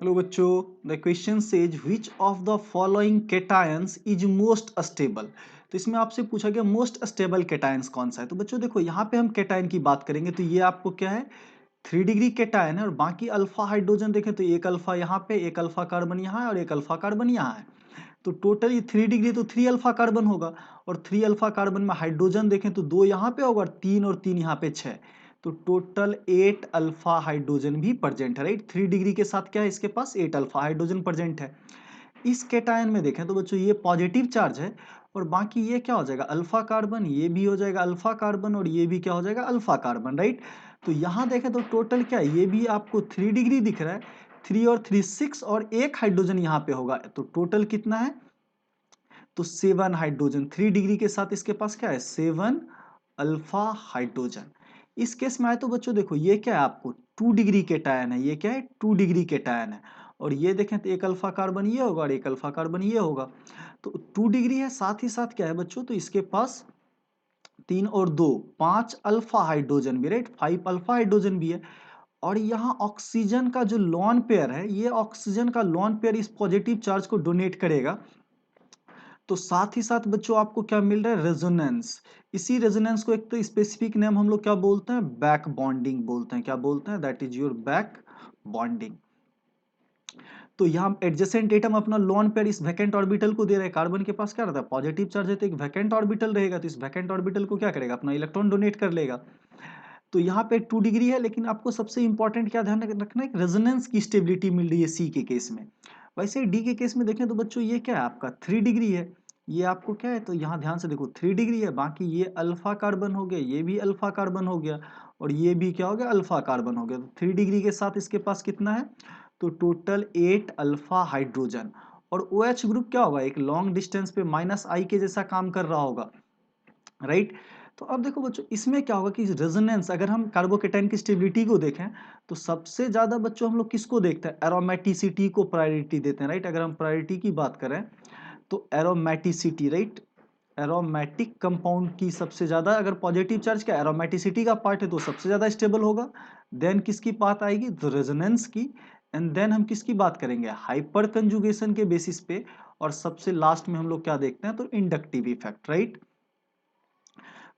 Hello बच्चों, the question says which of the following cations is most stable. तो इसमें आपसे पूछा गया मोस्ट स्टेबल केटायंस कौन सा है। तो बच्चों देखो यहाँ पे हम केटायन की बात करेंगे तो ये आपको क्या है 3 डिग्री केटायन है और बाकी अल्फा हाइड्रोजन देखें तो एक अल्फा यहाँ पे, एक अल्फा कार्बन यहाँ है और एक अल्फा कार्बन यहाँ है। तो टोटल ये 3 डिग्री तो 3 अल्फा कार्बन होगा और 3 अल्फा कार्बन में हाइड्रोजन देखें तो 2 यहाँ पे होगा और 3 और 3 यहाँ पे 6। तो टोटल 8 अल्फा हाइड्रोजन भी प्रेजेंट है, राइट। 3 डिग्री के साथ क्या है इसके पास 8 अल्फा हाइड्रोजन प्रेजेंट है। इस केटायन में देखें तो बच्चों ये पॉजिटिव चार्ज है और बाकी ये क्या हो जाएगा अल्फा कार्बन, ये भी हो जाएगा अल्फा कार्बन और ये भी क्या हो जाएगा अल्फा कार्बन, राइट। तो यहाँ देखें तो टोटल क्या है, ये भी आपको 3 डिग्री दिख रहा है, 3 और 3 6 और एक हाइड्रोजन यहाँ पे होगा। तो टोटल कितना है, तो 7 हाइड्रोजन। 3 डिग्री के साथ इसके पास क्या है 7 अल्फा हाइड्रोजन। इस केस में आए तो बच्चों देखो ये क्या है आपको 2 डिग्री केटायन है, ये क्या है 2 डिग्री केटायन है और ये देखें तो एक अल्फा कार्बन ये होगा और एक अल्फा कार्बन ये होगा। तो 2 डिग्री है, साथ ही साथ क्या है बच्चों, तो इसके पास 3 और 2 5 अल्फा हाइड्रोजन भी, राइट, 5 अल्फा हाइड्रोजन भी है। और यहाँ ऑक्सीजन का जो लॉन पेयर है, ये ऑक्सीजन का लॉन पेयर इस पॉजिटिव चार्ज को डोनेट करेगा। तो साथ ही साथ बच्चों आपको क्या मिल रहा है रेजोनेंस। इसी रेजोनेंस को एक तो स्पेसिफिक नेम हम लोग क्या बोलते हैं, बैक बॉन्डिंग बोलते हैं। क्या बोलते हैं, that is your back bonding. तो यहाँ एडजेसेंट एटम अपना लोन पेयर इस वैकेंट ऑर्बिटल को दे रहा है। कार्बन के पास क्या रहता है पॉजिटिव चार्ज है तो एक वैकेंट ऑर्बिटल रहेगा, तो इस वैकेंट ऑर्बिटल को क्या करेगा अपना इलेक्ट्रॉन डोनेट कर लेगा। तो यहाँ पे 2 डिग्री है, लेकिन आपको सबसे इंपॉर्टेंट क्या ध्यान रखना है, रेजोनेंस की स्टेबिलिटी मिल रही है सी के केस में। वैसे डी के केस में देखें तो बच्चों ये क्या है आपका 3 डिग्री है, ये आपको क्या है, तो यहाँ ध्यान से देखो 3 डिग्री है, बाकी ये अल्फा कार्बन हो गया, ये भी अल्फा कार्बन हो गया और ये भी क्या हो गया अल्फा कार्बन हो गया। तो 3 डिग्री के साथ इसके पास कितना है, तो टोटल 8 अल्फा हाइड्रोजन। और ओ OH ग्रुप क्या होगा, एक लॉन्ग डिस्टेंस पे -I के जैसा काम कर रहा होगा, राइट। तो अब देखो बच्चों इसमें क्या होगा कि रेजोनेंस, अगर हम कार्बोकेटाइन की स्टेबिलिटी को देखें तो सबसे ज्यादा बच्चों हम लोग किसको देखते हैं, एरोमेटिसिटी को प्रायोरिटी देते हैं, राइट। अगर हम प्रायोरिटी की बात करें तो एरोमेटिसिटी, राइट, एरोमेटिक कंपाउंड की सबसे ज्यादा, अगर पॉजिटिव चार्ज का एरोमेटिसिटी का पार्ट है तो सबसे ज्यादा स्टेबल होगा। देन किसकी बात आएगी, तो रेजोनेंस की। एंड देन हम किसकी बात करेंगे, हाइपर कंजुगेशन के बेसिस पे। और सबसे लास्ट में हम लोग क्या देखते हैं, तो इंडक्टिव इफेक्ट, राइट।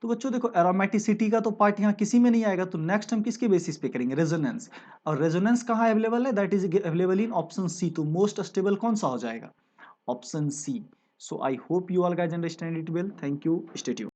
तो बच्चों देखो एरोमेटिसिटी का तो पार्ट यहाँ किसी में नहीं आएगा, तो नेक्स्ट हम किसके बेसिस पे करेंगे, रेजोनेंस। और रेजोनेंस कहाँ अवेलेबल है, that is available in option C. तो मोस्ट स्टेबल कौन सा हो जाएगा, option C. So I hope you all guys understand it well. Thank you, stay tuned.